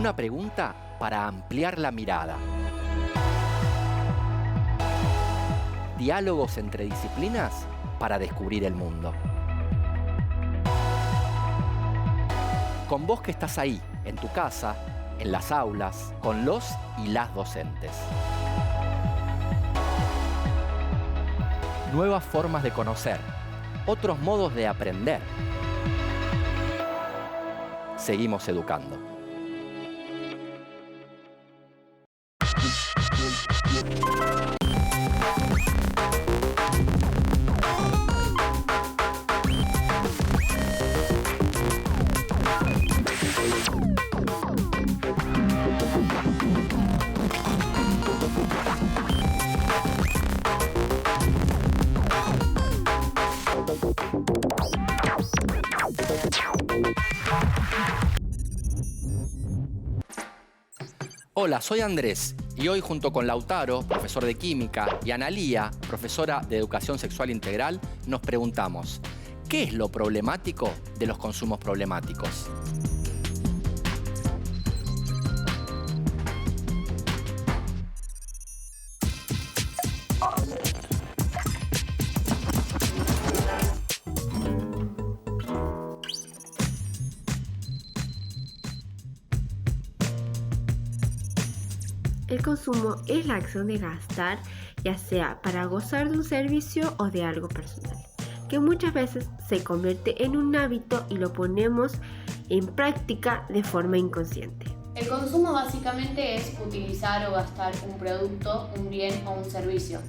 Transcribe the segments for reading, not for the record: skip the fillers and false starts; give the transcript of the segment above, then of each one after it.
Una pregunta para ampliar la mirada. Diálogos entre disciplinas para descubrir el mundo. Con vos que estás ahí, en tu casa, en las aulas, con los y las docentes. Nuevas formas de conocer, otros modos de aprender. Seguimos educando. Hola, soy Andrés y hoy junto con Lautaro, profesor de química, y Analía, profesora de educación sexual integral, nos preguntamos, ¿qué es lo problemático de los consumos problemáticos? El consumo es la acción de gastar, ya sea para gozar de un servicio o de algo personal, que muchas veces se convierte en un hábito y lo ponemos en práctica de forma inconsciente. El consumo básicamente es utilizar o gastar un producto, un bien o un servicio.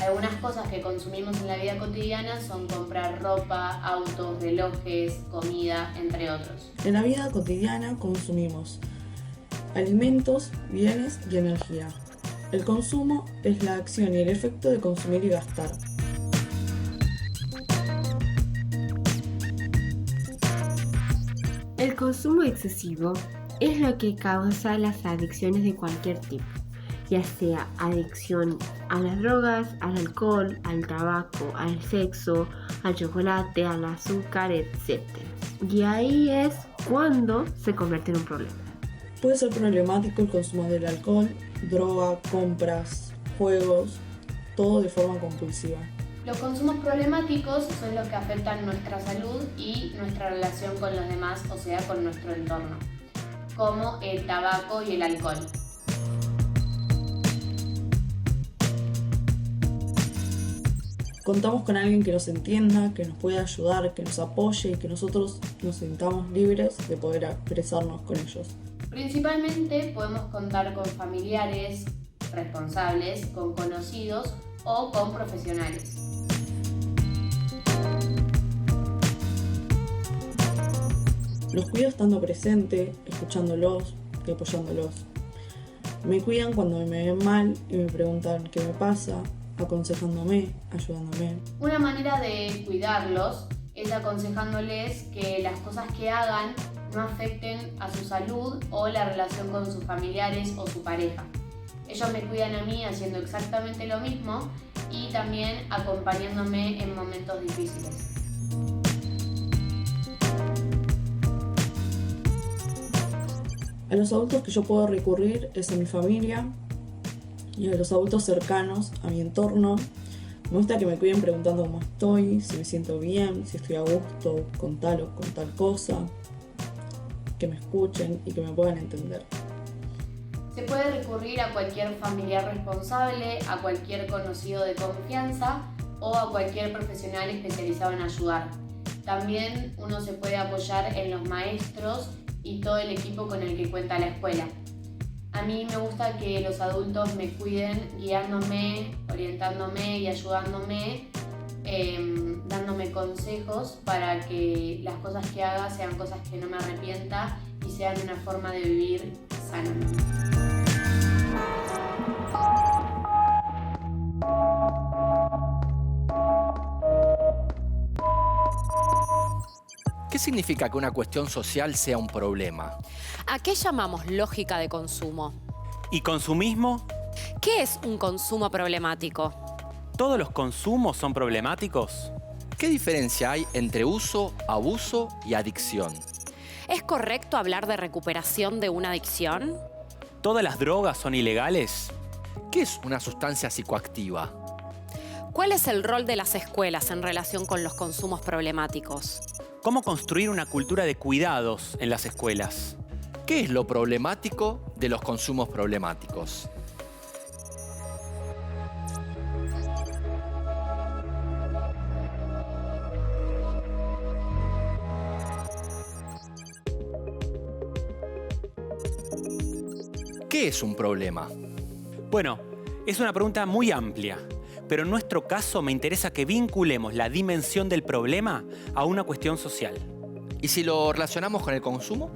Algunas cosas que consumimos en la vida cotidiana son comprar ropa, autos, relojes, comida, entre otros. En la vida cotidiana consumimos alimentos, bienes y energía. El consumo es la acción y el efecto de consumir y gastar. El consumo excesivo es lo que causa las adicciones de cualquier tipo, ya sea adicción a las drogas, al alcohol, al tabaco, al sexo, al chocolate, al azúcar, etc. Y ahí es cuando se convierte en un problema. Puede ser problemático el consumo del alcohol, droga, compras, juegos, todo de forma compulsiva. Los consumos problemáticos son los que afectan nuestra salud y nuestra relación con los demás, o sea, con nuestro entorno, como el tabaco y el alcohol. Contamos con alguien que nos entienda, que nos pueda ayudar, que nos apoye y que nosotros nos sintamos libres de poder expresarnos con ellos. Principalmente podemos contar con familiares responsables, con conocidos o con profesionales. Los cuido estando presente, escuchándolos y apoyándolos. Me cuidan cuando me ven mal y me preguntan qué me pasa, aconsejándome, ayudándome. Una manera de cuidarlos es aconsejándoles que las cosas que hagan no afecten a su salud o la relación con sus familiares o su pareja. Ellos me cuidan a mí haciendo exactamente lo mismo y también acompañándome en momentos difíciles. A los adultos que yo puedo recurrir es a mi familia y a los adultos cercanos a mi entorno. Me gusta que me cuiden preguntando cómo estoy, si me siento bien, si estoy a gusto con tal o con tal cosa, que me escuchen y que me puedan entender. Se puede recurrir a cualquier familiar responsable, a cualquier conocido de confianza o a cualquier profesional especializado en ayudar. También uno se puede apoyar en los maestros y todo el equipo con el que cuenta la escuela. A mí me gusta que los adultos me cuiden guiándome, orientándome y ayudándome, dándome consejos para que las cosas que haga sean cosas que no me arrepienta y sean una forma de vivir sanamente. ¿Qué significa que una cuestión social sea un problema? ¿A qué llamamos lógica de consumo? ¿Y consumismo? ¿Qué es un consumo problemático? ¿Todos los consumos son problemáticos? ¿Qué diferencia hay entre uso, abuso y adicción? ¿Es correcto hablar de recuperación de una adicción? ¿Todas las drogas son ilegales? ¿Qué es una sustancia psicoactiva? ¿Cuál es el rol de las escuelas en relación con los consumos problemáticos? ¿Cómo construir una cultura de cuidados en las escuelas? ¿Qué es lo problemático de los consumos problemáticos? ¿Qué es un problema? Bueno, es una pregunta muy amplia, pero en nuestro caso me interesa que vinculemos la dimensión del problema a una cuestión social. ¿Y si lo relacionamos con el consumo?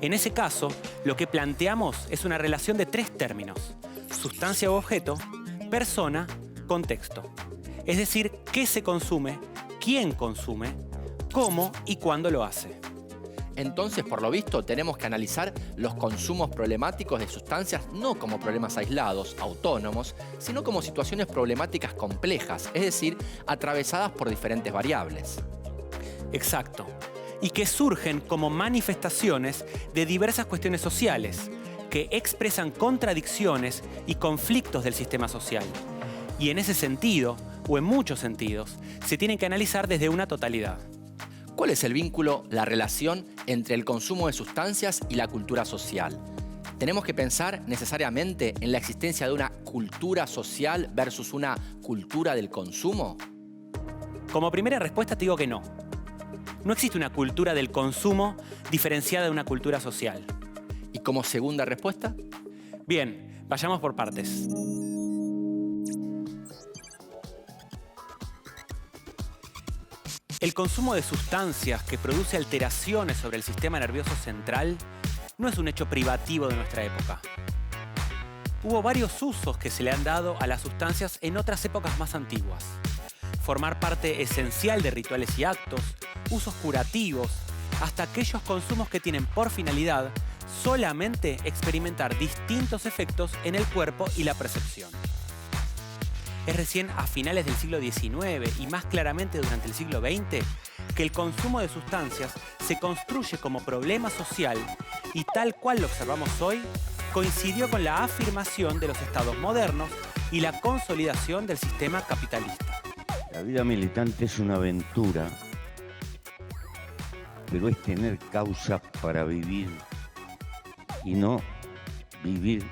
En ese caso, lo que planteamos es una relación de 3 términos: sustancia o objeto, persona, contexto. Es decir, qué se consume, quién consume, cómo y cuándo lo hace. Entonces, por lo visto, tenemos que analizar los consumos problemáticos de sustancias no como problemas aislados, autónomos, sino como situaciones problemáticas complejas, es decir, atravesadas por diferentes variables. Exacto. Y que surgen como manifestaciones de diversas cuestiones sociales, que expresan contradicciones y conflictos del sistema social. Y en ese sentido, o en muchos sentidos, se tienen que analizar desde una totalidad. ¿Cuál es el vínculo, la relación entre el consumo de sustancias y la cultura social? ¿Tenemos que pensar necesariamente en la existencia de una cultura social versus una cultura del consumo? Como primera respuesta te digo que no. No existe una cultura del consumo diferenciada de una cultura social. ¿Y como segunda respuesta? Bien, vayamos por partes. El consumo de sustancias que produce alteraciones sobre el sistema nervioso central no es un hecho privativo de nuestra época. Hubo varios usos que se le han dado a las sustancias en otras épocas más antiguas. Formar parte esencial de rituales y actos, usos curativos, hasta aquellos consumos que tienen por finalidad solamente experimentar distintos efectos en el cuerpo y la percepción. Es recién a finales del siglo XIX y más claramente durante el siglo XX que el consumo de sustancias se construye como problema social y tal cual lo observamos hoy, coincidió con la afirmación de los estados modernos y la consolidación del sistema capitalista. La vida militante es una aventura, pero es tener causas para vivir y no vivir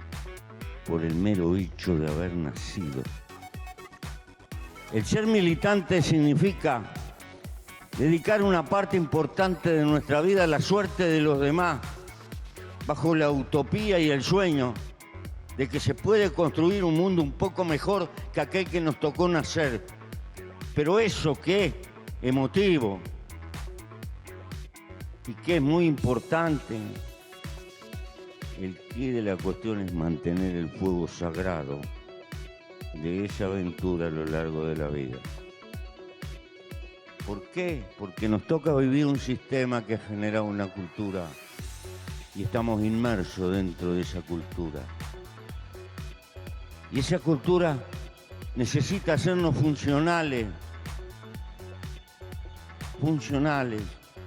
por el mero hecho de haber nacido. El ser militante significa dedicar una parte importante de nuestra vida a la suerte de los demás, bajo la utopía y el sueño de que se puede construir un mundo un poco mejor que aquel que nos tocó nacer. Pero eso que es emotivo y que es muy importante, el quid de la cuestión es mantener el fuego sagrado de esa aventura a lo largo de la vida. ¿Por qué? Porque nos toca vivir un sistema que ha generado una cultura y estamos inmersos dentro de esa cultura. Y esa cultura necesita hacernos funcionales,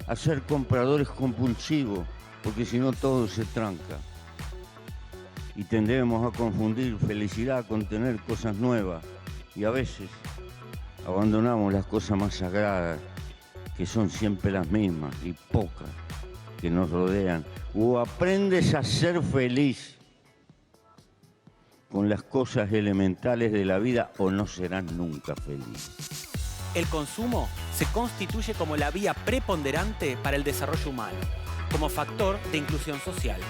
a ser compradores compulsivos, porque si no todo se tranca. Y tendemos a confundir felicidad con tener cosas nuevas. Y a veces abandonamos las cosas más sagradas, que son siempre las mismas y pocas que nos rodean. O aprendes a ser feliz con las cosas elementales de la vida o no serás nunca feliz. El consumo se constituye como la vía preponderante para el desarrollo humano, como factor de inclusión social.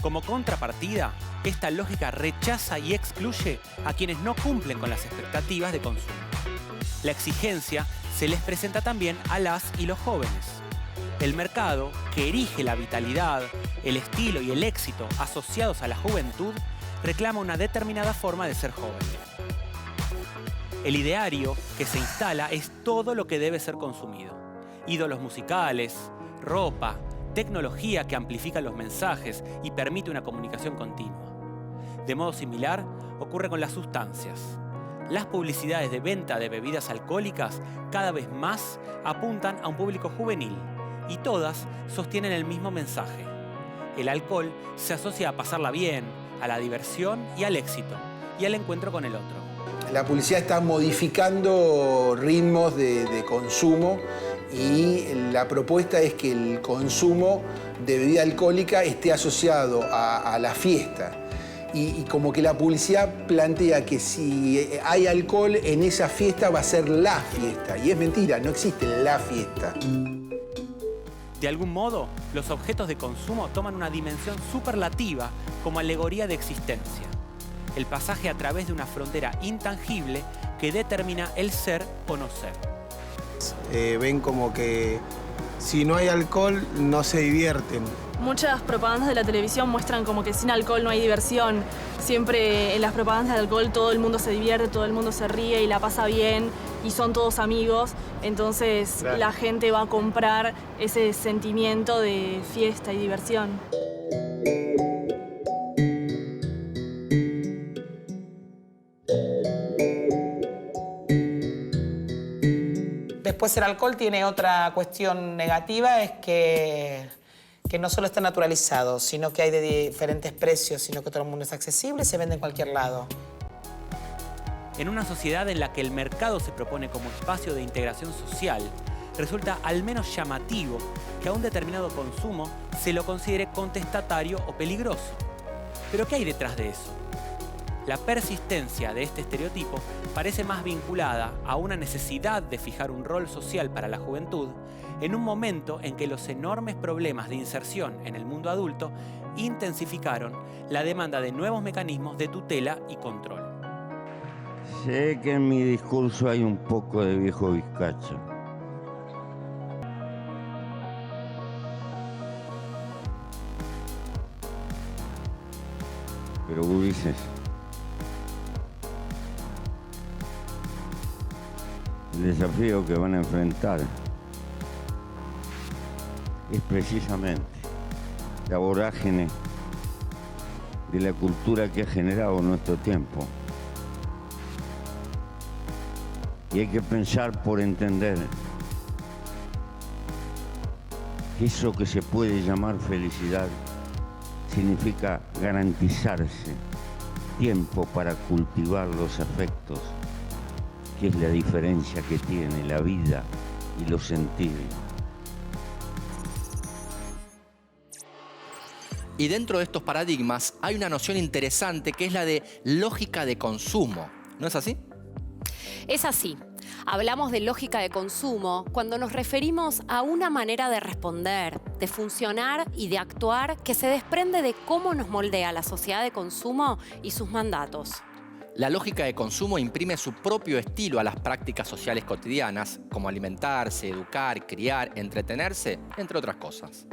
Como contrapartida, esta lógica rechaza y excluye a quienes no cumplen con las expectativas de consumo. La exigencia se les presenta también a las y los jóvenes. El mercado, que erige la vitalidad, el estilo y el éxito asociados a la juventud, reclama una determinada forma de ser joven. El ideario que se instala es todo lo que debe ser consumido. Ídolos musicales, ropa, tecnología que amplifica los mensajes y permite una comunicación continua. De modo similar, ocurre con las sustancias. Las publicidades de venta de bebidas alcohólicas cada vez más apuntan a un público juvenil, y todas sostienen el mismo mensaje. El alcohol se asocia a pasarla bien, a la diversión y al éxito, y al encuentro con el otro. La publicidad está modificando ritmos de consumo y la propuesta es que el consumo de bebida alcohólica esté asociado a la fiesta. Y como que la publicidad plantea que si hay alcohol en esa fiesta va a ser la fiesta. Y es mentira, no existe la fiesta. De algún modo, los objetos de consumo toman una dimensión superlativa como alegoría de existencia. El pasaje a través de una frontera intangible que determina el ser o no ser. Ven como que si no hay alcohol no se divierten. Muchas propagandas de la televisión muestran como que sin alcohol no hay diversión. Siempre en las propagandas de alcohol todo el mundo se divierte, todo el mundo se ríe y la pasa bien y son todos amigos. Entonces claro, la gente va a comprar ese sentimiento de fiesta y diversión. Después el alcohol tiene otra cuestión negativa, es que no solo está naturalizado, sino que hay de diferentes precios, sino que todo el mundo es accesible, se vende en cualquier lado. En una sociedad en la que el mercado se propone como espacio de integración social, resulta al menos llamativo que a un determinado consumo se lo considere contestatario o peligroso. ¿Pero qué hay detrás de eso? La persistencia de este estereotipo parece más vinculada a una necesidad de fijar un rol social para la juventud en un momento en que los enormes problemas de inserción en el mundo adulto intensificaron la demanda de nuevos mecanismos de tutela y control. Sé que en mi discurso hay un poco de viejo bizcacho. Pero gurises, el desafío que van a enfrentar es precisamente la vorágine de la cultura que ha generado nuestro tiempo. Y hay que pensar por entender que eso que se puede llamar felicidad significa garantizarse tiempo para cultivar los afectos, que es la diferencia que tiene la vida y los sentidos. Y dentro de estos paradigmas hay una noción interesante que es la de lógica de consumo. ¿No es así? Es así. Hablamos de lógica de consumo cuando nos referimos a una manera de responder, de funcionar y de actuar que se desprende de cómo nos moldea la sociedad de consumo y sus mandatos. La lógica de consumo imprime su propio estilo a las prácticas sociales cotidianas, como alimentarse, educar, criar, entretenerse, entre otras cosas.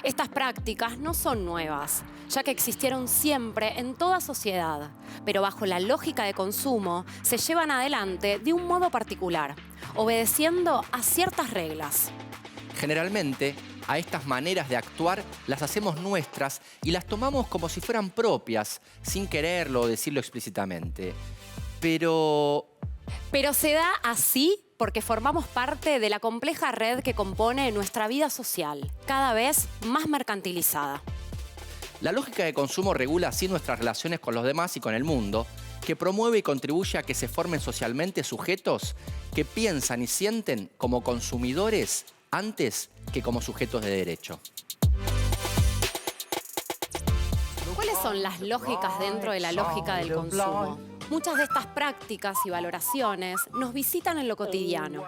Estas prácticas no son nuevas, ya que existieron siempre en toda sociedad, pero bajo la lógica de consumo se llevan adelante de un modo particular, obedeciendo a ciertas reglas. Generalmente, a estas maneras de actuar las hacemos nuestras y las tomamos como si fueran propias, sin quererlo o decirlo explícitamente. Pero se da así porque formamos parte de la compleja red que compone nuestra vida social, cada vez más mercantilizada. La lógica de consumo regula así nuestras relaciones con los demás y con el mundo, que promueve y contribuye a que se formen socialmente sujetos que piensan y sienten como consumidores antes que como sujetos de derecho. ¿Cuáles son las lógicas dentro de la lógica del consumo? Muchas de estas prácticas y valoraciones nos visitan en lo cotidiano.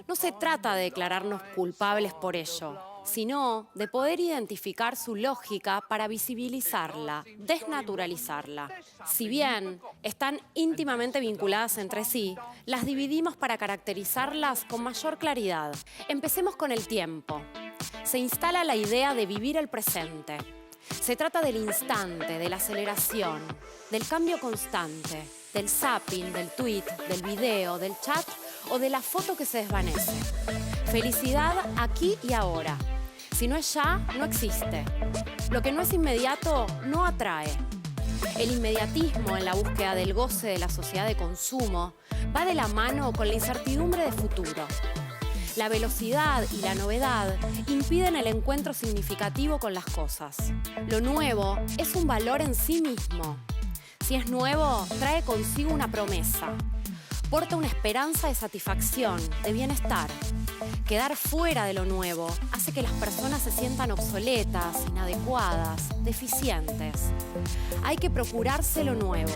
No se trata de declararnos culpables por ello, sino de poder identificar su lógica para visibilizarla, desnaturalizarla. Si bien están íntimamente vinculadas entre sí, las dividimos para caracterizarlas con mayor claridad. Empecemos con el tiempo. Se instala la idea de vivir el presente. Se trata del instante, de la aceleración, del cambio constante, del zapping, del tweet, del video, del chat o de la foto que se desvanece. Felicidad aquí y ahora. Si no es ya, no existe. Lo que no es inmediato no atrae. El inmediatismo en la búsqueda del goce de la sociedad de consumo va de la mano con la incertidumbre de futuro. La velocidad y la novedad impiden el encuentro significativo con las cosas. Lo nuevo es un valor en sí mismo. Si es nuevo, trae consigo una promesa. Porta una esperanza de satisfacción, de bienestar. Quedar fuera de lo nuevo hace que las personas se sientan obsoletas, inadecuadas, deficientes. Hay que procurarse lo nuevo.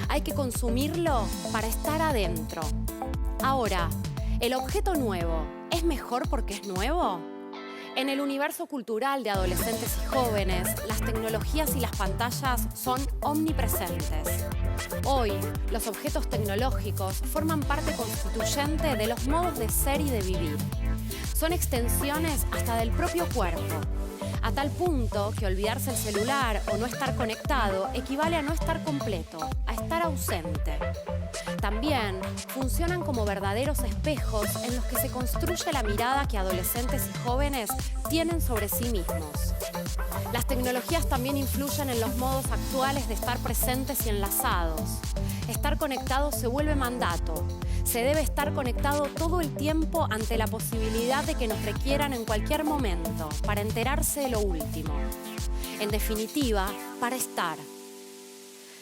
Hay que consumirlo para estar adentro. Ahora, ¿el objeto nuevo es mejor porque es nuevo? En el universo cultural de adolescentes y jóvenes, las tecnologías y las pantallas son omnipresentes. Hoy, los objetos tecnológicos forman parte constituyente de los modos de ser y de vivir. Son extensiones hasta del propio cuerpo, a tal punto que olvidarse el celular o no estar conectado equivale a no estar completo, a estar ausente. También funcionan como verdaderos espejos en los que se construye la mirada que adolescentes y jóvenes tienen sobre sí mismos. Las tecnologías también influyen en los modos actuales de estar presentes y enlazados. Estar conectado se vuelve mandato. Se debe estar conectado todo el tiempo ante la posibilidad de que nos requieran en cualquier momento para enterarse de lo último. En definitiva, para estar.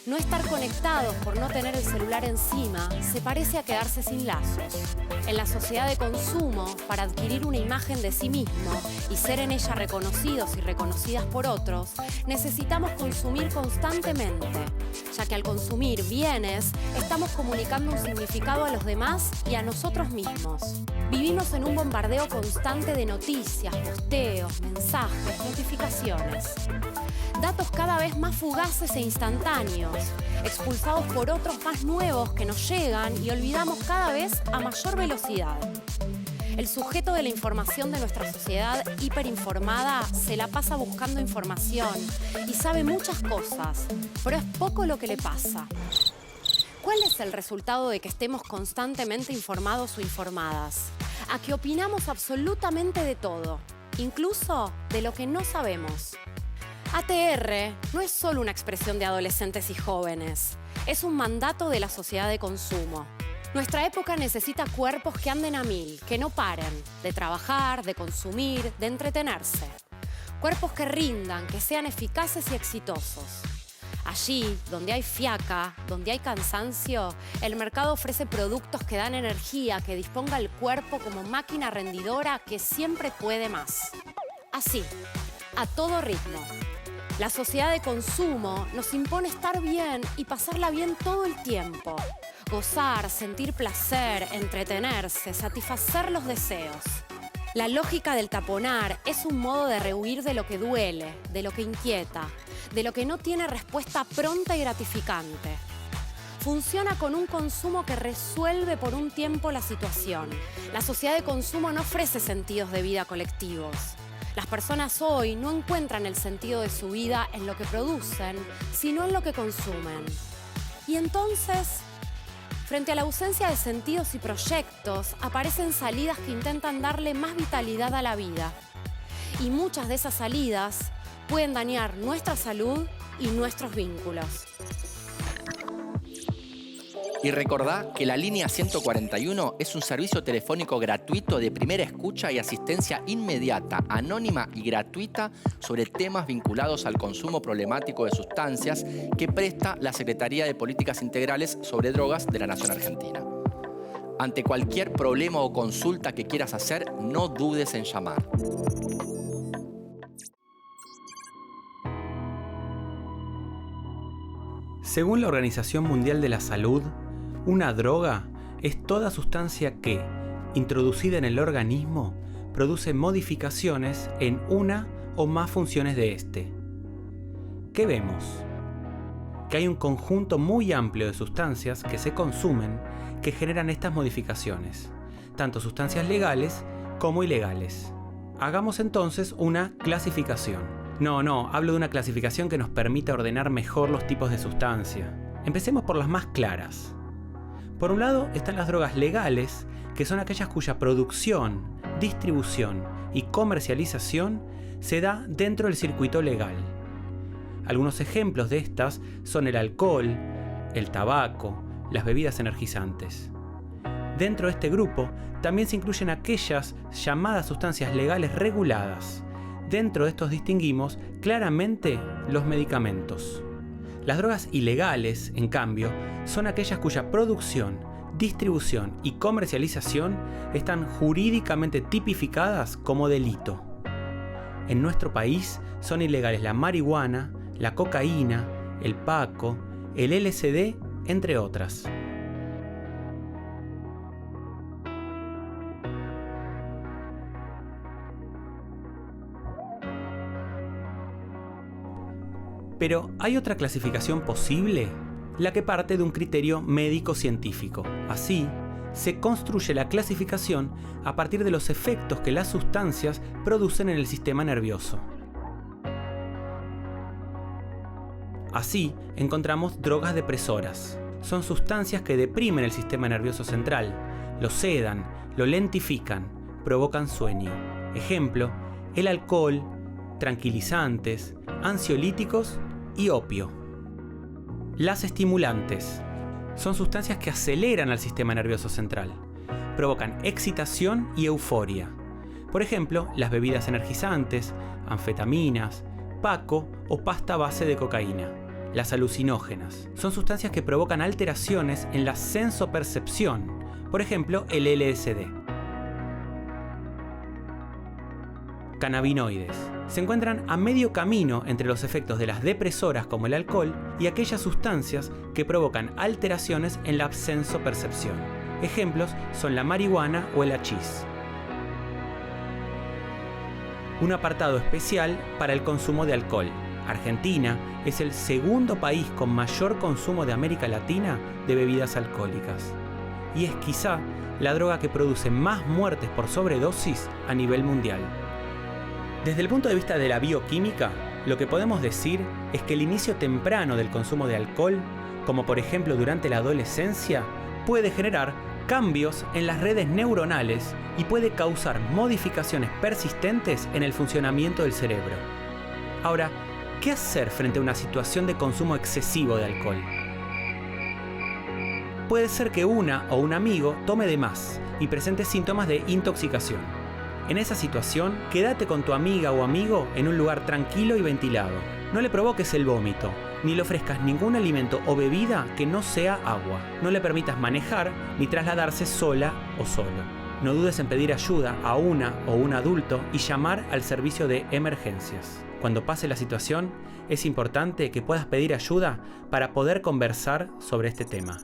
No estar conectados por no tener el celular encima se parece a quedarse sin lazos. En la sociedad de consumo, para adquirir una imagen de sí mismo y ser en ella reconocidos y reconocidas por otros, necesitamos consumir constantemente, ya que al consumir bienes, estamos comunicando un significado a los demás y a nosotros mismos. Vivimos en un bombardeo constante de noticias, posteos, mensajes, notificaciones. Datos cada vez más fugaces e instantáneos, expulsados por otros más nuevos que nos llegan y olvidamos cada vez a mayor velocidad. El sujeto de la información de nuestra sociedad hiperinformada se la pasa buscando información y sabe muchas cosas, pero es poco lo que le pasa. ¿Cuál es el resultado de que estemos constantemente informados o informadas? A que opinamos absolutamente de todo, incluso de lo que no sabemos. ATR no es solo una expresión de adolescentes y jóvenes, es un mandato de la sociedad de consumo. Nuestra época necesita cuerpos que anden a mil, que no paren, de trabajar, de consumir, de entretenerse. Cuerpos que rindan, que sean eficaces y exitosos. Allí, donde hay fiaca, donde hay cansancio, el mercado ofrece productos que dan energía, que disponga el cuerpo como máquina rendidora que siempre puede más. Así, a todo ritmo. La sociedad de consumo nos impone estar bien y pasarla bien todo el tiempo. Gozar, sentir placer, entretenerse, satisfacer los deseos. La lógica del taponar es un modo de rehuir de lo que duele, de lo que inquieta, de lo que no tiene respuesta pronta y gratificante. Funciona con un consumo que resuelve por un tiempo la situación. La sociedad de consumo no ofrece sentidos de vida colectivos. Las personas hoy no encuentran el sentido de su vida en lo que producen, sino en lo que consumen. Y entonces, frente a la ausencia de sentidos y proyectos, aparecen salidas que intentan darle más vitalidad a la vida. Y muchas de esas salidas pueden dañar nuestra salud y nuestros vínculos. Y recordá que la línea 141 es un servicio telefónico gratuito de primera escucha y asistencia inmediata, anónima y gratuita sobre temas vinculados al consumo problemático de sustancias que presta la Secretaría de Políticas Integrales sobre Drogas de la Nación Argentina. Ante cualquier problema o consulta que quieras hacer, no dudes en llamar. Según la Organización Mundial de la Salud, una droga es toda sustancia que, introducida en el organismo, produce modificaciones en una o más funciones de este. ¿Qué vemos? Que hay un conjunto muy amplio de sustancias que se consumen que generan estas modificaciones, tanto sustancias legales como ilegales. Hagamos entonces una clasificación. No, hablo de una clasificación que nos permita ordenar mejor los tipos de sustancia. Empecemos por las más claras. Por un lado están las drogas legales, que son aquellas cuya producción, distribución y comercialización se da dentro del circuito legal. Algunos ejemplos de estas son el alcohol, el tabaco, las bebidas energizantes. Dentro de este grupo también se incluyen aquellas llamadas sustancias legales reguladas. Dentro de estos distinguimos claramente los medicamentos. Las drogas ilegales, en cambio, son aquellas cuya producción, distribución y comercialización están jurídicamente tipificadas como delito. En nuestro país son ilegales la marihuana, la cocaína, el paco, el LSD, entre otras. Pero ¿hay otra clasificación posible? La que parte de un criterio médico-científico. Así, se construye la clasificación a partir de los efectos que las sustancias producen en el sistema nervioso. Así, encontramos drogas depresoras. Son sustancias que deprimen el sistema nervioso central, lo sedan, lo lentifican, provocan sueño. Ejemplo, el alcohol, tranquilizantes, ansiolíticos y opio. Las estimulantes son sustancias que aceleran al sistema nervioso central. Provocan excitación y euforia. Por ejemplo, las bebidas energizantes, anfetaminas, paco o pasta base de cocaína. Las alucinógenas son sustancias que provocan alteraciones en la sensopercepción. Por ejemplo, el LSD. Cannabinoides. Se encuentran a medio camino entre los efectos de las depresoras como el alcohol y aquellas sustancias que provocan alteraciones en la sensopercepción. Ejemplos son la marihuana o el hachís. Un apartado especial para el consumo de alcohol. Argentina es el segundo país con mayor consumo de América Latina de bebidas alcohólicas. Y es quizá la droga que produce más muertes por sobredosis a nivel mundial. Desde el punto de vista de la bioquímica, lo que podemos decir es que el inicio temprano del consumo de alcohol, como por ejemplo durante la adolescencia, puede generar cambios en las redes neuronales y puede causar modificaciones persistentes en el funcionamiento del cerebro. Ahora, ¿qué hacer frente a una situación de consumo excesivo de alcohol? Puede ser que una o un amigo tome de más y presente síntomas de intoxicación. En esa situación, quédate con tu amiga o amigo en un lugar tranquilo y ventilado. No le provoques el vómito, ni le ofrezcas ningún alimento o bebida que no sea agua. No le permitas manejar ni trasladarse sola o solo. No dudes en pedir ayuda a una o un adulto y llamar al servicio de emergencias. Cuando pase la situación, es importante que puedas pedir ayuda para poder conversar sobre este tema.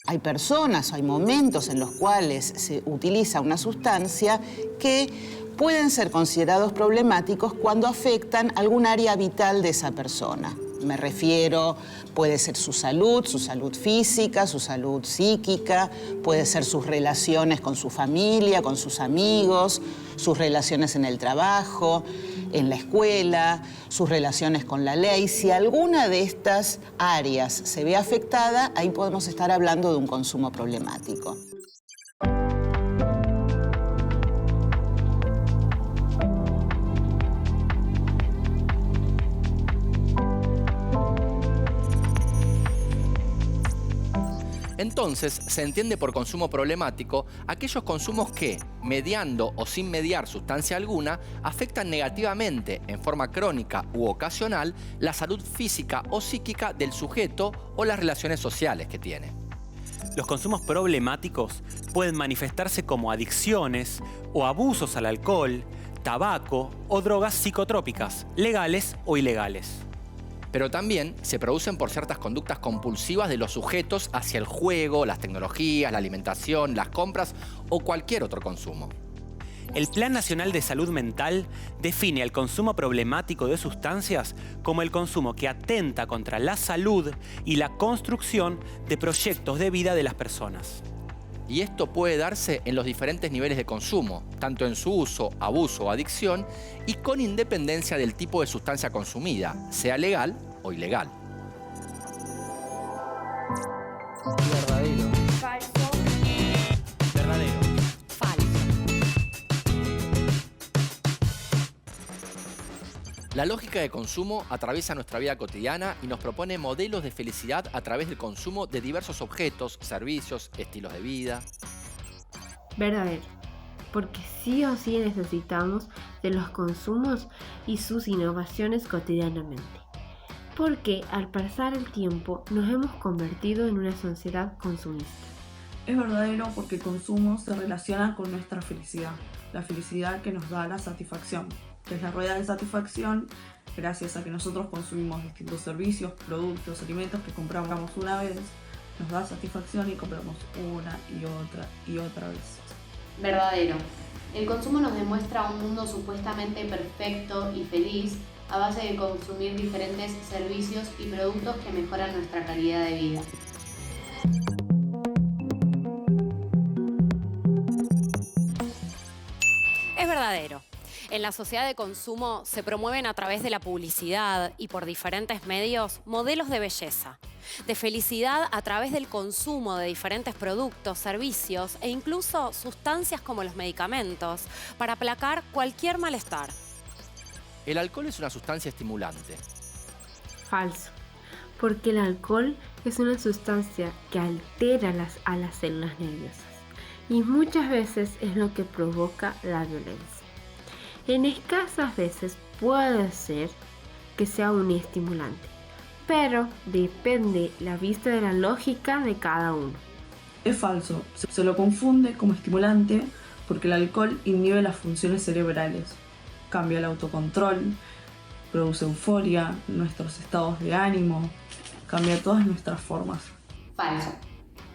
Hay personas, hay momentos en los cuales se utiliza una sustancia que pueden ser considerados problemáticos cuando afectan algún área vital de esa persona. Me refiero, puede ser su salud física, su salud psíquica, puede ser sus relaciones con su familia, con sus amigos, sus relaciones en el trabajo, en la escuela, sus relaciones con la ley. Si alguna de estas áreas se ve afectada, ahí podemos estar hablando de un consumo problemático. Entonces, se entiende por consumo problemático aquellos consumos que, mediando o sin mediar sustancia alguna, afectan negativamente, en forma crónica u ocasional, la salud física o psíquica del sujeto o las relaciones sociales que tiene. Los consumos problemáticos pueden manifestarse como adicciones o abusos al alcohol, tabaco o drogas psicotrópicas, legales o ilegales. Pero también se producen por ciertas conductas compulsivas de los sujetos hacia el juego, las tecnologías, la alimentación, las compras o cualquier otro consumo. El Plan Nacional de Salud Mental define el consumo problemático de sustancias como el consumo que atenta contra la salud y la construcción de proyectos de vida de las personas. Y esto puede darse en los diferentes niveles de consumo, tanto en su uso, abuso o adicción, y con independencia del tipo de sustancia consumida, sea legal o ilegal. Verdadero. Verdadero. La lógica de consumo atraviesa nuestra vida cotidiana y nos propone modelos de felicidad a través del consumo de diversos objetos, servicios, estilos de vida. Verdadero, porque sí o sí necesitamos de los consumos y sus innovaciones cotidianamente. Porque al pasar el tiempo nos hemos convertido en una sociedad consumista. Es verdadero porque el consumo se relaciona con nuestra felicidad, la felicidad que nos da la satisfacción, que es la rueda de satisfacción gracias a que nosotros consumimos distintos servicios, productos, alimentos que compramos una vez, nos da satisfacción y compramos una y otra vez. Verdadero. El consumo nos demuestra un mundo supuestamente perfecto y feliz a base de consumir diferentes servicios y productos que mejoran nuestra calidad de vida. Es verdadero. En la sociedad de consumo se promueven a través de la publicidad y por diferentes medios modelos de belleza, de felicidad a través del consumo de diferentes productos, servicios e incluso sustancias como los medicamentos para aplacar cualquier malestar. El alcohol es una sustancia estimulante. Falso, porque el alcohol es una sustancia que altera a las células nerviosas y muchas veces es lo que provoca la violencia. En escasas veces puede ser que sea un estimulante, pero depende la vista de la lógica de cada uno. Es falso, se lo confunde como estimulante porque el alcohol inhibe las funciones cerebrales, cambia el autocontrol, produce euforia, nuestros estados de ánimo, cambia todas nuestras formas. Falso.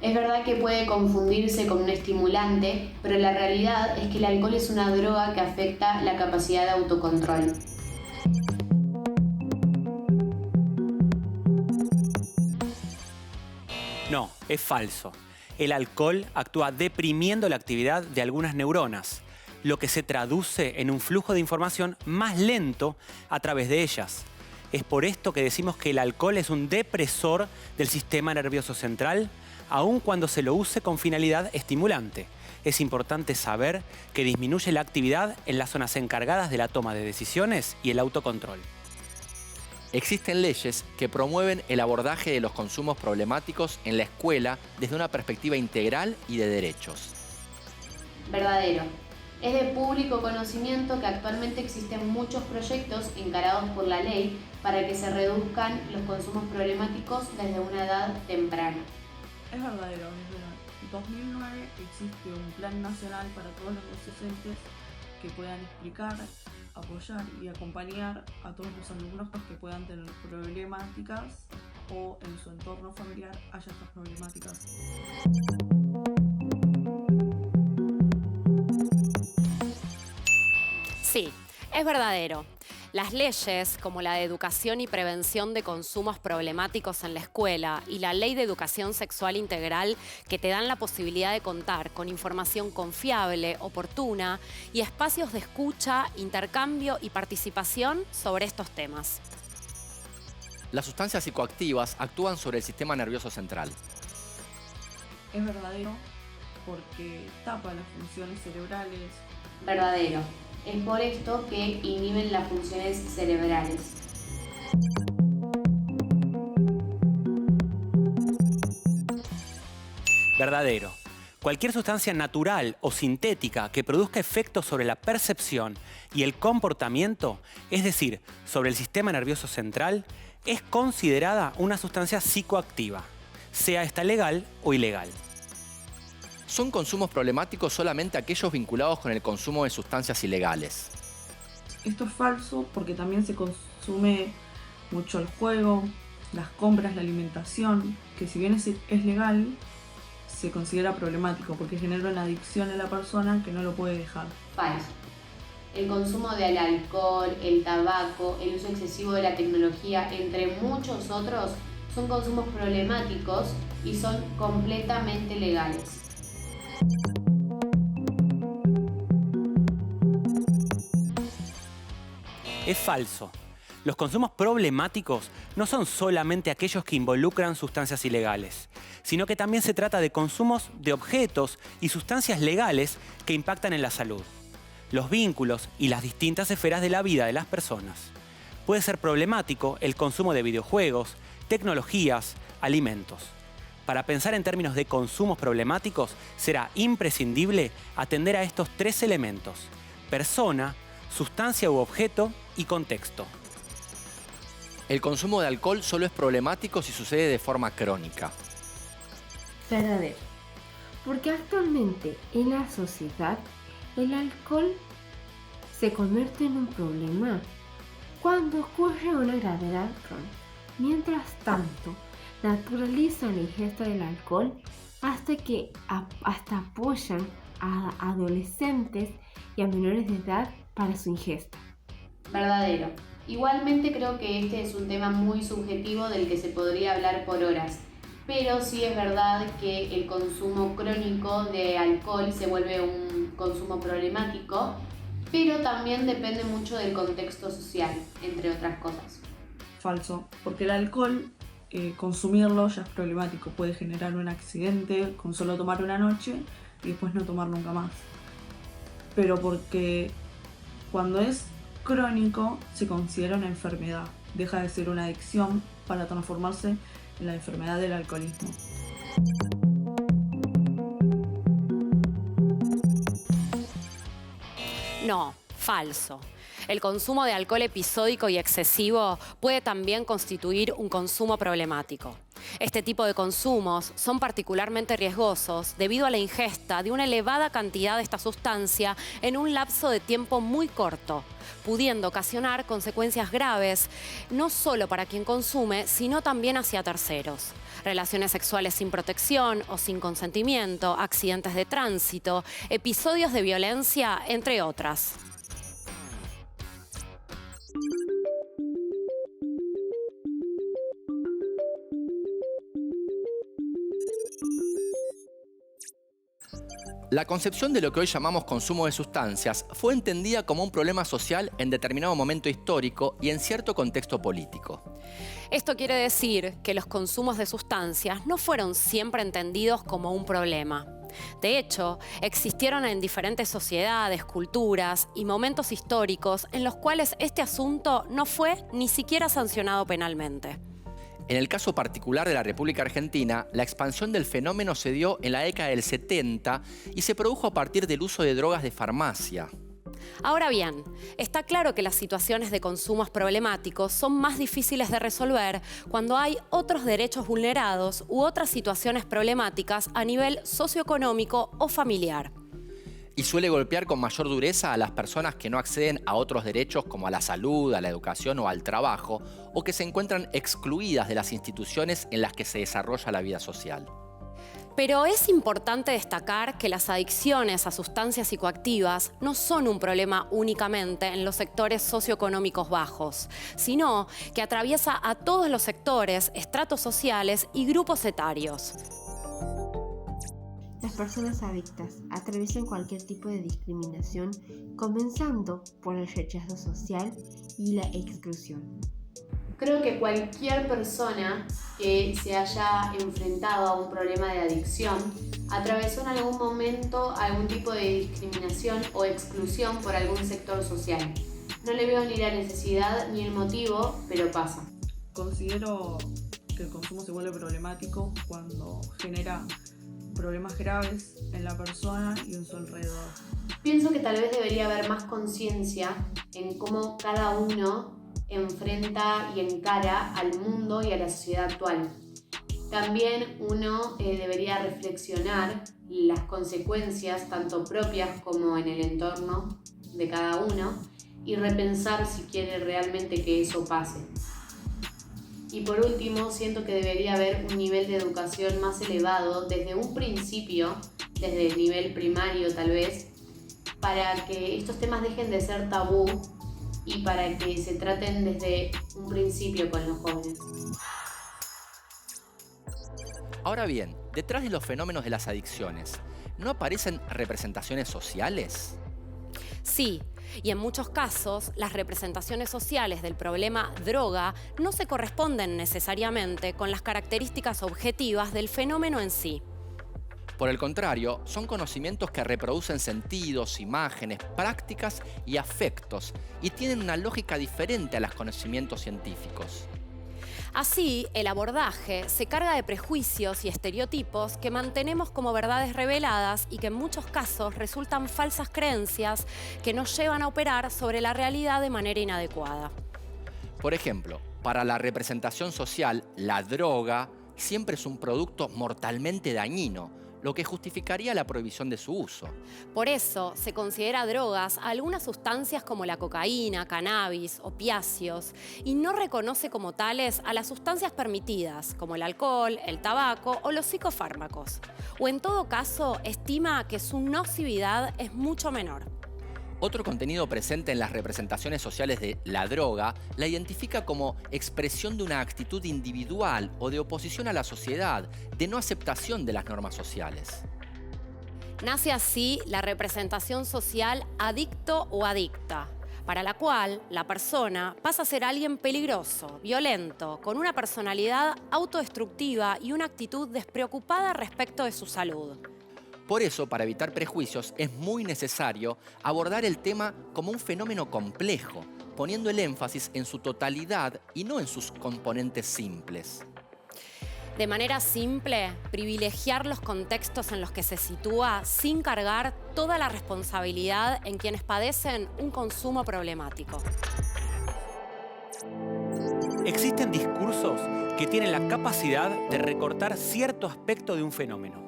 Es verdad que puede confundirse con un estimulante, pero la realidad es que el alcohol es una droga que afecta la capacidad de autocontrol. No, es falso. El alcohol actúa deprimiendo la actividad de algunas neuronas, lo que se traduce en un flujo de información más lento a través de ellas. Es por esto que decimos que el alcohol es un depresor del sistema nervioso central, aun cuando se lo use con finalidad estimulante. Es importante saber que disminuye la actividad en las zonas encargadas de la toma de decisiones y el autocontrol. Existen leyes que promueven el abordaje de los consumos problemáticos en la escuela desde una perspectiva integral y de derechos. Verdadero. Es de público conocimiento que actualmente existen muchos proyectos encarados por la ley para que se reduzcan los consumos problemáticos desde una edad temprana. Es verdadero, desde 2009 existe un plan nacional para todos los docentes que puedan explicar, apoyar y acompañar a todos los alumnos que puedan tener problemáticas o en su entorno familiar haya estas problemáticas. Sí, es verdadero. Las leyes, como la de educación y prevención de consumos problemáticos en la escuela y la ley de educación sexual integral, que te dan la posibilidad de contar con información confiable, oportuna y espacios de escucha, intercambio y participación sobre estos temas. Las sustancias psicoactivas actúan sobre el sistema nervioso central. Es verdadero porque tapa las funciones cerebrales. Verdadero. Es por esto que inhiben las funciones cerebrales. Verdadero. Cualquier sustancia natural o sintética que produzca efectos sobre la percepción y el comportamiento, es decir, sobre el sistema nervioso central, es considerada una sustancia psicoactiva, sea esta legal o ilegal. ¿Son consumos problemáticos solamente aquellos vinculados con el consumo de sustancias ilegales? Esto es falso porque también se consume mucho el juego, las compras, la alimentación, que si bien es legal, se considera problemático porque genera una adicción en la persona que no lo puede dejar. Falso. El consumo del alcohol, el tabaco, el uso excesivo de la tecnología, entre muchos otros, son consumos problemáticos y son completamente legales. Es falso. Los consumos problemáticos no son solamente aquellos que involucran sustancias ilegales, sino que también se trata de consumos de objetos y sustancias legales que impactan en la salud, los vínculos y las distintas esferas de la vida de las personas. puede ser problemático el consumo de videojuegos, tecnologías, alimentos. Para pensar en términos de consumos problemáticos, será imprescindible atender a estos 3 elementos: persona, sustancia u objeto y contexto. El consumo de alcohol solo es problemático si sucede de forma crónica. Verdadero. Porque actualmente en la sociedad el alcohol se convierte en un problema cuando ocurre una gravedad crónica. Mientras tanto, naturalizan la ingesta del alcohol hasta apoyan a adolescentes y a menores de edad para su ingesta. Verdadero. Igualmente creo que este es un tema muy subjetivo del que se podría hablar por horas, pero sí es verdad que el consumo crónico de alcohol se vuelve un consumo problemático, pero también depende mucho del contexto social, entre otras cosas. Falso, porque el alcohol, consumirlo ya es problemático, puede generar un accidente con solo tomar una noche y después no tomar nunca más. Pero porque cuando es crónico se considera una enfermedad, deja de ser una adicción para transformarse en la enfermedad del alcoholismo. No, falso. El consumo de alcohol episódico y excesivo puede también constituir un consumo problemático. Este tipo de consumos son particularmente riesgosos debido a la ingesta de una elevada cantidad de esta sustancia en un lapso de tiempo muy corto, pudiendo ocasionar consecuencias graves no solo para quien consume, sino también hacia terceros. Relaciones sexuales sin protección o sin consentimiento, accidentes de tránsito, episodios de violencia, entre otras. La concepción de lo que hoy llamamos consumo de sustancias fue entendida como un problema social en determinado momento histórico y en cierto contexto político. Esto quiere decir que los consumos de sustancias no fueron siempre entendidos como un problema. De hecho, existieron en diferentes sociedades, culturas y momentos históricos en los cuales este asunto no fue ni siquiera sancionado penalmente. En el caso particular de la República Argentina, la expansión del fenómeno se dio en la década del 70 y se produjo a partir del uso de drogas de farmacia. Ahora bien, está claro que las situaciones de consumos problemáticos son más difíciles de resolver cuando hay otros derechos vulnerados u otras situaciones problemáticas a nivel socioeconómico o familiar. Y suele golpear con mayor dureza a las personas que no acceden a otros derechos como a la salud, a la educación o al trabajo, o que se encuentran excluidas de las instituciones en las que se desarrolla la vida social. Pero es importante destacar que las adicciones a sustancias psicoactivas no son un problema únicamente en los sectores socioeconómicos bajos, sino que atraviesa a todos los sectores, estratos sociales y grupos etarios. Las personas adictas atraviesan cualquier tipo de discriminación, comenzando por el rechazo social y la exclusión. Creo que cualquier persona que se haya enfrentado a un problema de adicción atravesó en algún momento algún tipo de discriminación o exclusión por algún sector social. No le veo ni la necesidad ni el motivo, pero pasa. Considero que el consumo se vuelve problemático cuando genera problemas graves en la persona y en su alrededor. Pienso que tal vez debería haber más conciencia en cómo cada uno enfrenta y encara al mundo y a la sociedad actual. También uno debería reflexionar las consecuencias tanto propias como en el entorno de cada uno y repensar si quiere realmente que eso pase. Y por último, siento que debería haber un nivel de educación más elevado desde un principio, desde el nivel primario tal vez, para que estos temas dejen de ser tabú y para que se traten desde un principio con los jóvenes. Ahora bien, detrás de los fenómenos de las adicciones, ¿no aparecen representaciones sociales? Sí, y en muchos casos las representaciones sociales del problema droga no se corresponden necesariamente con las características objetivas del fenómeno en sí. Por el contrario, son conocimientos que reproducen sentidos, imágenes, prácticas y afectos y tienen una lógica diferente a los conocimientos científicos. Así, el abordaje se carga de prejuicios y estereotipos que mantenemos como verdades reveladas y que en muchos casos resultan falsas creencias que nos llevan a operar sobre la realidad de manera inadecuada. Por ejemplo, para la representación social, la droga siempre es un producto mortalmente dañino, lo que justificaría la prohibición de su uso. Por eso se considera drogas a algunas sustancias como la cocaína, cannabis, opiáceos, y no reconoce como tales a las sustancias permitidas, como el alcohol, el tabaco o los psicofármacos. O en todo caso, estima que su nocividad es mucho menor. Otro contenido presente en las representaciones sociales de la droga la identifica como expresión de una actitud individual o de oposición a la sociedad, de no aceptación de las normas sociales. Nace así la representación social adicto o adicta, para la cual la persona pasa a ser alguien peligroso, violento, con una personalidad autodestructiva y una actitud despreocupada respecto de su salud. Por eso, para evitar prejuicios, es muy necesario abordar el tema como un fenómeno complejo, poniendo el énfasis en su totalidad y no en sus componentes simples. De manera simple, privilegiar los contextos en los que se sitúa sin cargar toda la responsabilidad en quienes padecen un consumo problemático. Existen discursos que tienen la capacidad de recortar cierto aspecto de un fenómeno.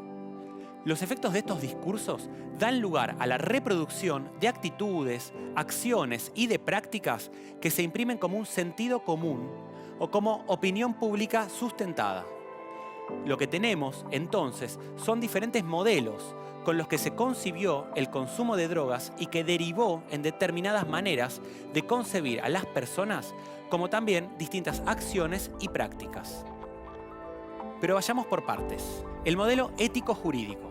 Los efectos de estos discursos dan lugar a la reproducción de actitudes, acciones y de prácticas que se imprimen como un sentido común o como opinión pública sustentada. Lo que tenemos, entonces, son diferentes modelos con los que se concibió el consumo de drogas y que derivó en determinadas maneras de concebir a las personas, como también distintas acciones y prácticas. Pero vayamos por partes. El modelo ético-jurídico.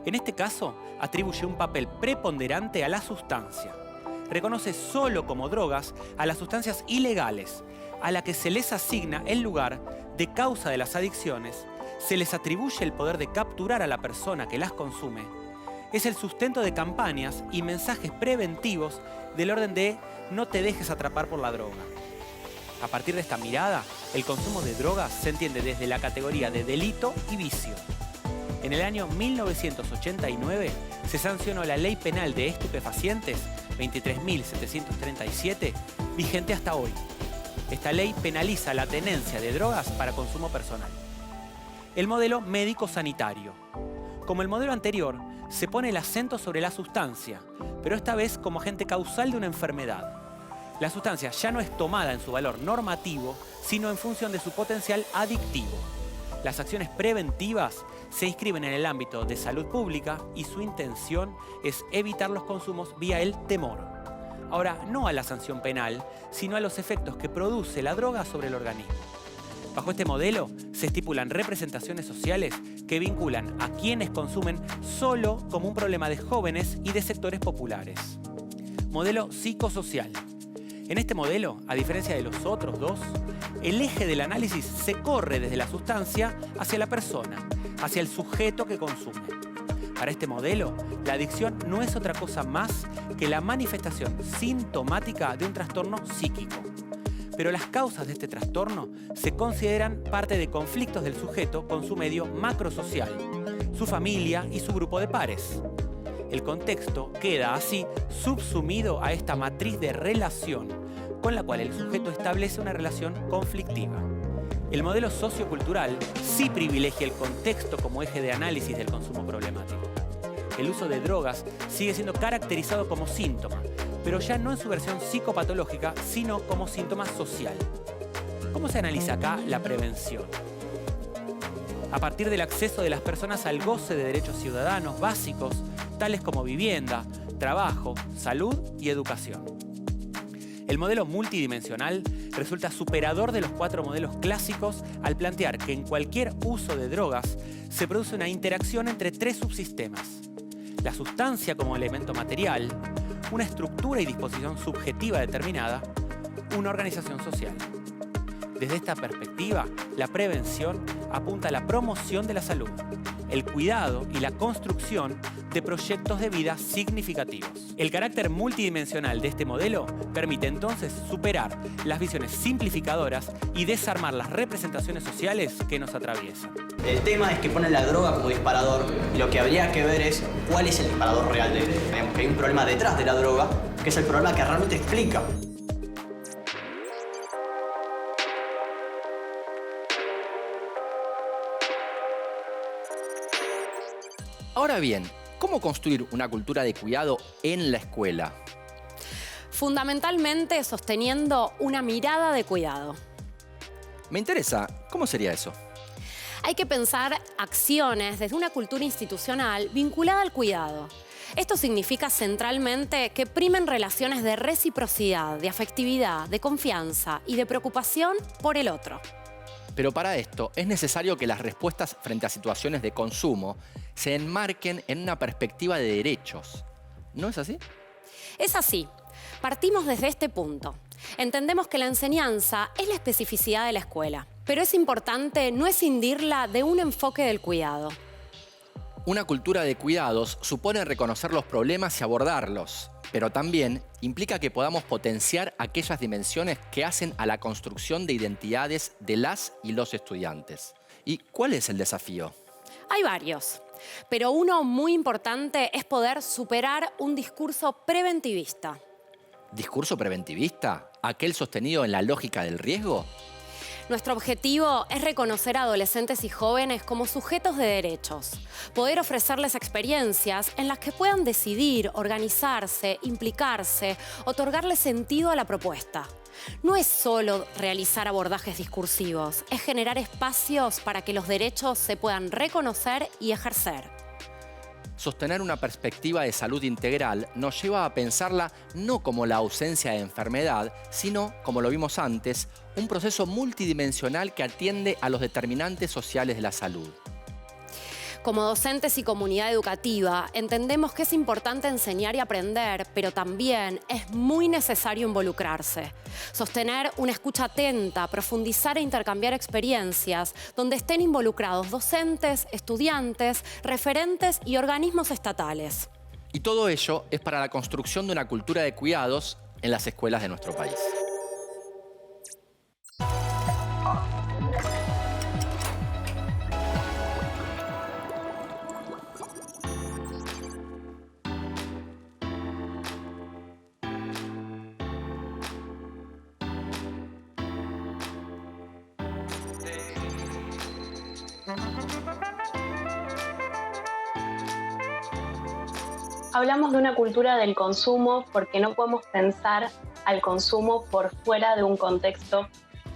En este caso, atribuye un papel preponderante a la sustancia. Reconoce solo como drogas a las sustancias ilegales, a las que se les asigna el lugar de causa de las adicciones, se les atribuye el poder de capturar a la persona que las consume. Es el sustento de campañas y mensajes preventivos del orden de no te dejes atrapar por la droga. A partir de esta mirada, el consumo de drogas se entiende desde la categoría de delito y vicio. En el año 1989 se sancionó la Ley Penal de Estupefacientes 23.737, vigente hasta hoy. Esta ley penaliza la tenencia de drogas para consumo personal. El modelo médico-sanitario. Como el modelo anterior, se pone el acento sobre la sustancia, pero esta vez como agente causal de una enfermedad. La sustancia ya no es tomada en su valor normativo, sino en función de su potencial adictivo. Las acciones preventivas se inscriben en el ámbito de salud pública y su intención es evitar los consumos vía el temor. Ahora, no a la sanción penal, sino a los efectos que produce la droga sobre el organismo. Bajo este modelo se estipulan representaciones sociales que vinculan a quienes consumen solo como un problema de jóvenes y de sectores populares. Modelo psicosocial. En este modelo, a diferencia de los otros dos, el eje del análisis se corre desde la sustancia hacia la persona, hacia el sujeto que consume. Para este modelo, la adicción no es otra cosa más que la manifestación sintomática de un trastorno psíquico. Pero las causas de este trastorno se consideran parte de conflictos del sujeto con su medio macrosocial, su familia y su grupo de pares. El contexto queda así subsumido a esta matriz de relación con la cual el sujeto establece una relación conflictiva. El modelo sociocultural sí privilegia el contexto como eje de análisis del consumo problemático. El uso de drogas sigue siendo caracterizado como síntoma, pero ya no en su versión psicopatológica, sino como síntoma social. ¿Cómo se analiza acá la prevención? A partir del acceso de las personas al goce de derechos ciudadanos básicos, tales como vivienda, trabajo, salud y educación. El modelo multidimensional resulta superador de los 4 modelos clásicos al plantear que en cualquier uso de drogas se produce una interacción entre 3 subsistemas: la sustancia como elemento material, una estructura y disposición subjetiva determinada, una organización social. Desde esta perspectiva, la prevención apunta a la promoción de la salud. el cuidado y la construcción de proyectos de vida significativos. El carácter multidimensional de este modelo permite entonces superar las visiones simplificadoras y desarmar las representaciones sociales que nos atraviesan. El tema es que ponen la droga como disparador y lo que habría que ver es cuál es el disparador real. Digamos que hay un problema detrás de la droga, que es el problema que realmente explica. Ahora bien, ¿cómo construir una cultura de cuidado en la escuela? Fundamentalmente sosteniendo una mirada de cuidado. Me interesa, ¿cómo sería eso? Hay que pensar acciones desde una cultura institucional vinculada al cuidado. Esto significa centralmente que primen relaciones de reciprocidad, de afectividad, de confianza y de preocupación por el otro. Pero para esto es necesario que las respuestas frente a situaciones de consumo se enmarquen en una perspectiva de derechos. ¿No es así? Es así. Partimos desde este punto. Entendemos que la enseñanza es la especificidad de la escuela, pero es importante no escindirla de un enfoque del cuidado. Una cultura de cuidados supone reconocer los problemas y abordarlos, pero también implica que podamos potenciar aquellas dimensiones que hacen a la construcción de identidades de las y los estudiantes. ¿Y cuál es el desafío? Hay varios, pero uno muy importante es poder superar un discurso preventivista. ¿Discurso preventivista? ¿Aquel sostenido en la lógica del riesgo? Nuestro objetivo es reconocer a adolescentes y jóvenes como sujetos de derechos, poder ofrecerles experiencias en las que puedan decidir, organizarse, implicarse, otorgarle sentido a la propuesta. No es solo realizar abordajes discursivos, es generar espacios para que los derechos se puedan reconocer y ejercer. Sostener una perspectiva de salud integral nos lleva a pensarla no como la ausencia de enfermedad, sino, como lo vimos antes, un proceso multidimensional que atiende a los determinantes sociales de la salud. Como docentes y comunidad educativa, entendemos que es importante enseñar y aprender, pero también es muy necesario involucrarse. Sostener una escucha atenta, profundizar e intercambiar experiencias, donde estén involucrados docentes, estudiantes, referentes y organismos estatales. Y todo ello es para la construcción de una cultura de cuidados en las escuelas de nuestro país. Hablamos de una cultura del consumo porque no podemos pensar al consumo por fuera de un contexto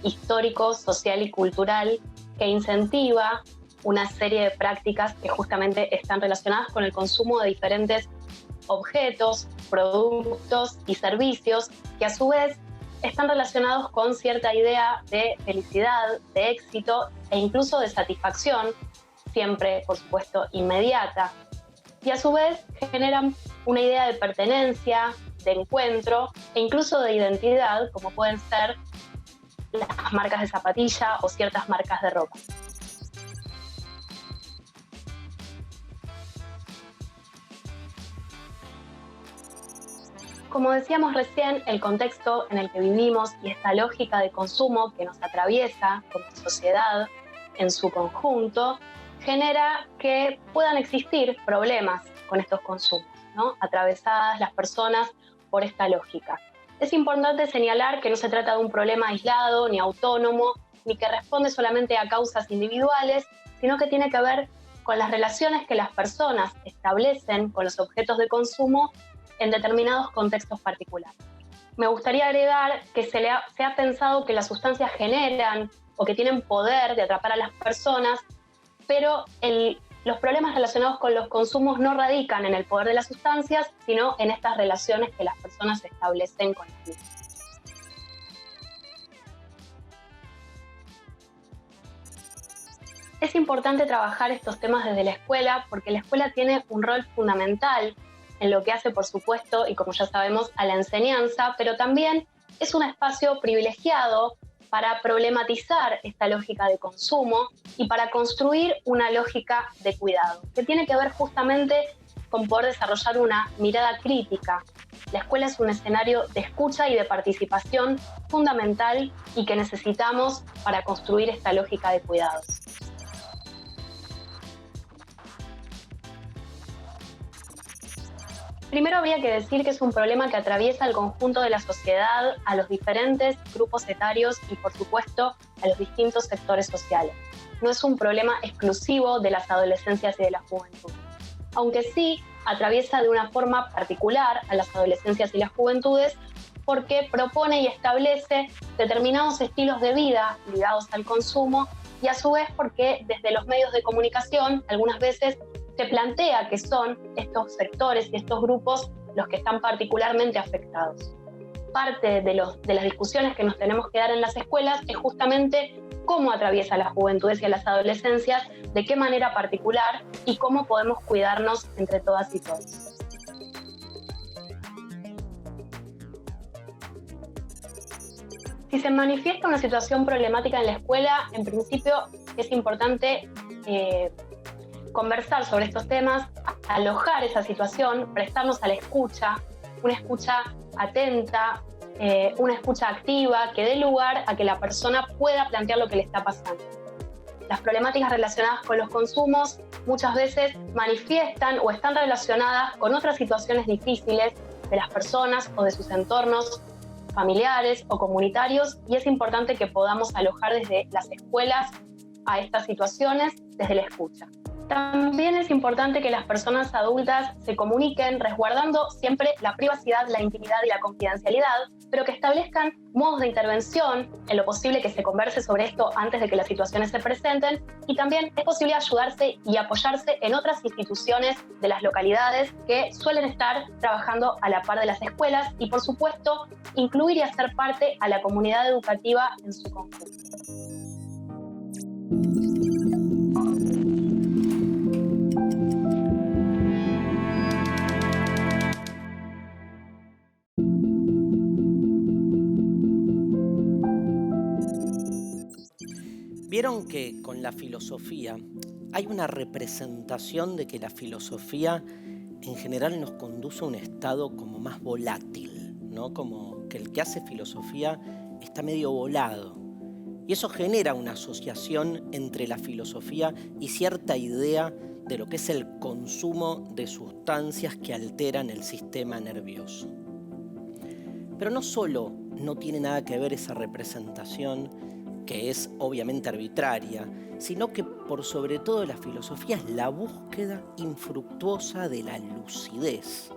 histórico, social y cultural que incentiva una serie de prácticas que justamente están relacionadas con el consumo de diferentes objetos, productos y servicios que a su vez están relacionados con cierta idea de felicidad, de éxito e incluso de satisfacción, siempre, por supuesto, inmediata. Y a su vez generan una idea de pertenencia, de encuentro e incluso de identidad, como pueden ser las marcas de zapatilla o ciertas marcas de ropa. Como decíamos recién, el contexto en el que vivimos y esta lógica de consumo que nos atraviesa como sociedad en su conjunto genera que puedan existir problemas con estos consumos, ¿no? Atravesadas las personas por esta lógica. Es importante señalar que no se trata de un problema aislado, ni autónomo, ni que responde solamente a causas individuales, sino que tiene que ver con las relaciones que las personas establecen con los objetos de consumo en determinados contextos particulares. Me gustaría agregar que se ha pensado que las sustancias generan o que tienen poder de atrapar a las personas, pero los problemas relacionados con los consumos no radican en el poder de las sustancias, sino en estas relaciones que las personas establecen con las mismas. Es importante trabajar estos temas desde la escuela porque la escuela tiene un rol fundamental en lo que hace, por supuesto, y como ya sabemos, a la enseñanza, pero también es un espacio privilegiado para problematizar esta lógica de consumo y para construir una lógica de cuidado, que tiene que ver justamente con poder desarrollar una mirada crítica. La escuela es un escenario de escucha y de participación fundamental y que necesitamos para construir esta lógica de cuidados. Primero habría que decir que es un problema que atraviesa el conjunto de la sociedad, a los diferentes grupos etarios y, por supuesto, a los distintos sectores sociales. No es un problema exclusivo de las adolescencias y de la juventud, aunque sí atraviesa de una forma particular a las adolescencias y las juventudes porque propone y establece determinados estilos de vida ligados al consumo y a su vez porque desde los medios de comunicación algunas veces se plantea que son estos sectores y estos grupos los que están particularmente afectados. Parte de las discusiones que nos tenemos que dar en las escuelas es justamente cómo atraviesa las juventudes y a las adolescencias, de qué manera particular y cómo podemos cuidarnos entre todas y todos. Si se manifiesta una situación problemática en la escuela, en principio es importante conversar sobre estos temas, alojar esa situación, prestarnos a la escucha, una escucha atenta, una escucha activa que dé lugar a que la persona pueda plantear lo que le está pasando. Las problemáticas relacionadas con los consumos muchas veces manifiestan o están relacionadas con otras situaciones difíciles de las personas o de sus entornos familiares o comunitarios y es importante que podamos alojar desde las escuelas a estas situaciones desde la escucha. También es importante que las personas adultas se comuniquen resguardando siempre la privacidad, la intimidad y la confidencialidad, pero que establezcan modos de intervención, en lo posible que se converse sobre esto antes de que las situaciones se presenten, y también es posible ayudarse y apoyarse en otras instituciones de las localidades que suelen estar trabajando a la par de las escuelas y, por supuesto, incluir y hacer parte a la comunidad educativa en su conjunto. Vieron que con la filosofía hay una representación de que la filosofía en general nos conduce a un estado como más volátil, ¿no? Como que el que hace filosofía está medio volado. Y eso genera una asociación entre la filosofía y cierta idea de lo que es el consumo de sustancias que alteran el sistema nervioso. Pero no solo no tiene nada que ver esa representación, que es obviamente arbitraria, sino que por sobre todo la filosofía es la búsqueda infructuosa de la lucidez.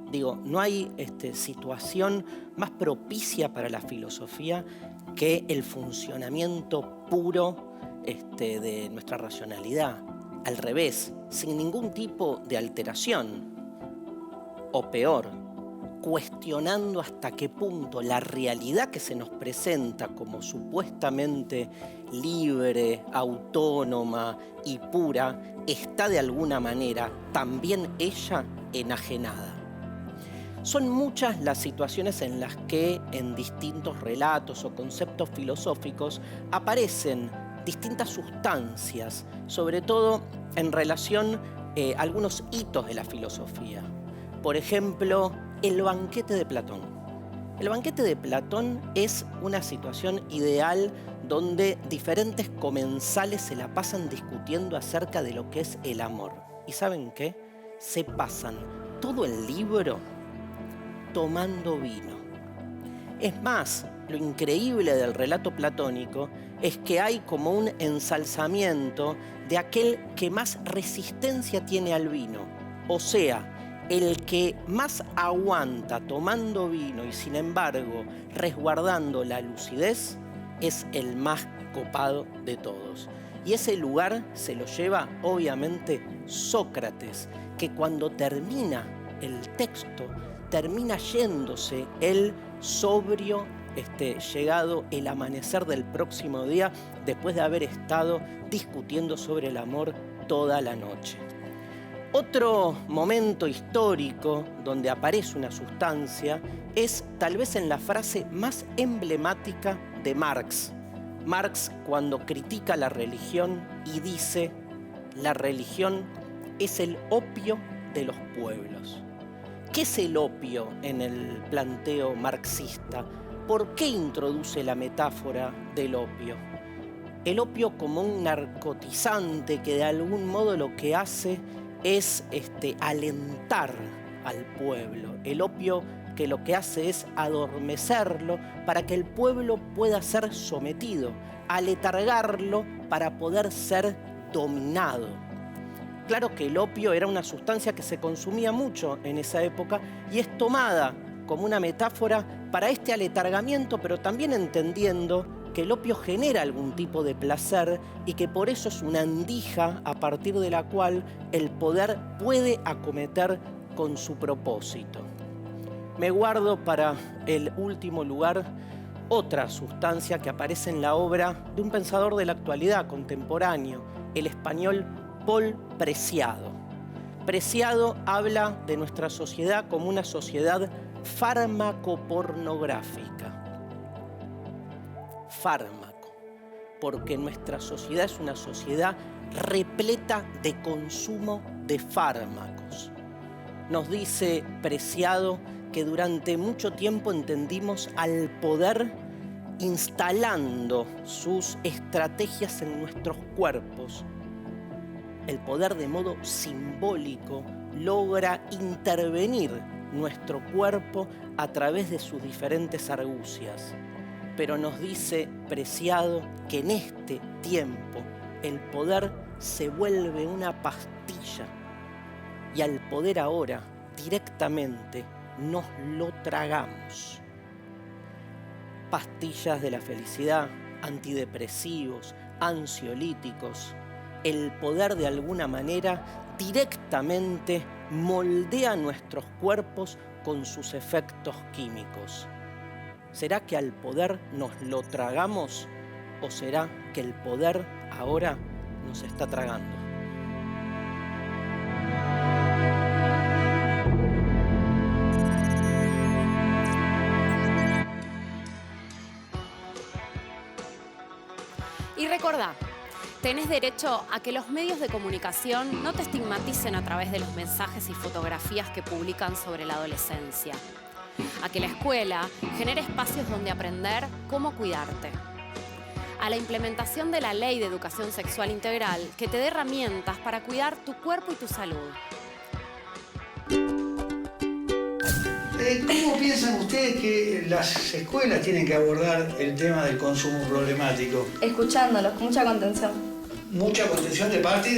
Digo, no hay situación más propicia para la filosofía que el funcionamiento puro de nuestra racionalidad. Al revés, sin ningún tipo de alteración. O peor, cuestionando hasta qué punto la realidad que se nos presenta como supuestamente libre, autónoma y pura, está de alguna manera también ella enajenada. Son muchas las situaciones en las que en distintos relatos o conceptos filosóficos aparecen distintas sustancias, sobre todo en relación a algunos hitos de la filosofía. Por ejemplo, el banquete de Platón. El banquete de Platón es una situación ideal donde diferentes comensales se la pasan discutiendo acerca de lo que es el amor. ¿Y saben qué? Se pasan todo el libro tomando vino. Es más, lo increíble del relato platónico es que hay como un ensalzamiento de aquel que más resistencia tiene al vino. O sea, el que más aguanta tomando vino y sin embargo resguardando la lucidez es el más copado de todos. Y ese lugar se lo lleva obviamente Sócrates, que cuando termina el texto, termina yéndose el sobrio, llegado el amanecer del próximo día, después de haber estado discutiendo sobre el amor toda la noche. Otro momento histórico donde aparece una sustancia es tal vez en la frase más emblemática de Marx, Marx cuando critica la religión y dice: la religión es el opio de los pueblos. ¿Qué es el opio en el planteo marxista? ¿Por qué introduce la metáfora del opio? El opio como un narcotizante que de algún modo lo que hace es alentar al pueblo. El opio que lo que hace es adormecerlo para que el pueblo pueda ser sometido, aletargarlo para poder ser dominado. Claro que el opio era una sustancia que se consumía mucho en esa época y es tomada como una metáfora para este aletargamiento, pero también entendiendo que el opio genera algún tipo de placer y que por eso es una andija a partir de la cual el poder puede acometer con su propósito. Me guardo para el último lugar otra sustancia que aparece en la obra de un pensador de la actualidad contemporáneo, el español Paul Preciado. Preciado habla de nuestra sociedad como una sociedad fármaco-pornográfica. Fármaco, porque nuestra sociedad es una sociedad repleta de consumo de fármacos. Nos dice Preciado que durante mucho tiempo entendimos al poder instalando sus estrategias en nuestros cuerpos. El poder de modo simbólico logra intervenir nuestro cuerpo a través de sus diferentes argucias. Pero nos dice Preciado que en este tiempo el poder se vuelve una pastilla y al poder ahora directamente nos lo tragamos. Pastillas de la felicidad, antidepresivos, ansiolíticos. El poder de alguna manera directamente moldea nuestros cuerpos con sus efectos químicos. ¿Será que al poder nos lo tragamos o será que el poder ahora nos está tragando? Y recordá, tenés derecho a que los medios de comunicación no te estigmaticen a través de los mensajes y fotografías que publican sobre la adolescencia. A que la escuela genere espacios donde aprender cómo cuidarte. A la implementación de la Ley de Educación Sexual Integral que te dé herramientas para cuidar tu cuerpo y tu salud. ¿Cómo piensan ustedes que las escuelas tienen que abordar el tema del consumo problemático? Escuchándolos, con mucha contención. Mucha contención de parte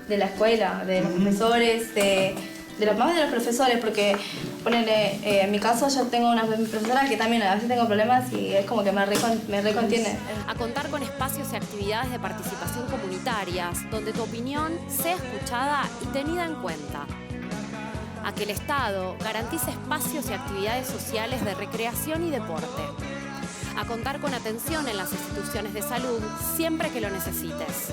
de la escuela, de los profesores, de los más de los profesores, porque ponele, en mi caso yo tengo una profesora que también a veces tengo problemas y es como que me recontiene. A contar con espacios y actividades de participación comunitarias, donde tu opinión sea escuchada y tenida en cuenta. A que el Estado garantice espacios y actividades sociales de recreación y deporte. A contar con atención en las instituciones de salud siempre que lo necesites.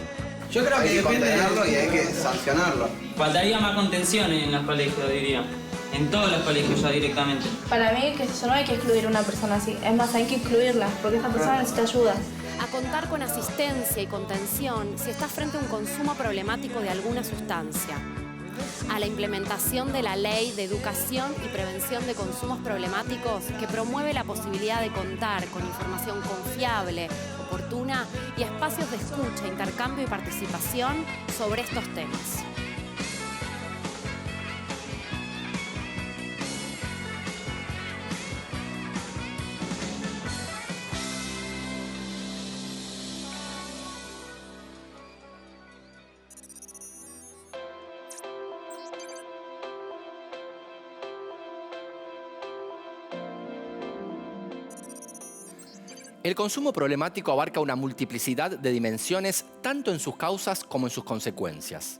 Yo creo que hay que contenerlo y hay que sancionarlo. Faltaría más contención en los colegios, diría. En todos los colegios ya directamente. Para mí, que no hay que excluir a una persona así. Es más, hay que incluirla, porque esta persona necesita ayuda. A contar con asistencia y contención si estás frente a un consumo problemático de alguna sustancia. A la implementación de la Ley de Educación y Prevención de Consumos Problemáticos que promueve la posibilidad de contar con información confiable, oportuna y espacios de escucha, intercambio y participación sobre estos temas. El consumo problemático abarca una multiplicidad de dimensiones, tanto en sus causas como en sus consecuencias.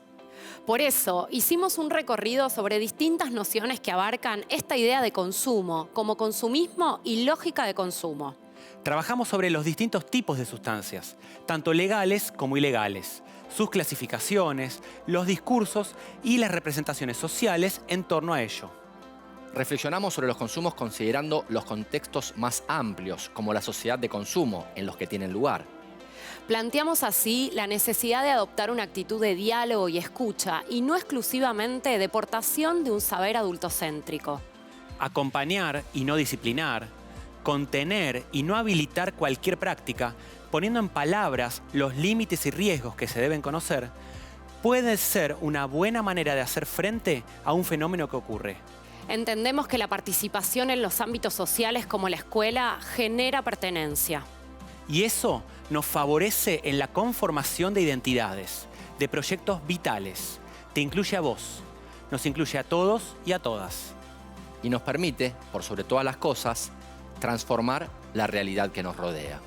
Por eso, hicimos un recorrido sobre distintas nociones que abarcan esta idea de consumo, como consumismo y lógica de consumo. Trabajamos sobre los distintos tipos de sustancias, tanto legales como ilegales, sus clasificaciones, los discursos y las representaciones sociales en torno a ello. Reflexionamos sobre los consumos considerando los contextos más amplios, como la sociedad de consumo en los que tienen lugar. Planteamos así la necesidad de adoptar una actitud de diálogo y escucha, y no exclusivamente de portación de un saber adultocéntrico. Acompañar y no disciplinar, contener y no habilitar cualquier práctica, poniendo en palabras los límites y riesgos que se deben conocer, puede ser una buena manera de hacer frente a un fenómeno que ocurre. Entendemos que la participación en los ámbitos sociales como la escuela genera pertenencia. Y eso nos favorece en la conformación de identidades, de proyectos vitales. Te incluye a vos, nos incluye a todos y a todas. Y nos permite, por sobre todas las cosas, transformar la realidad que nos rodea.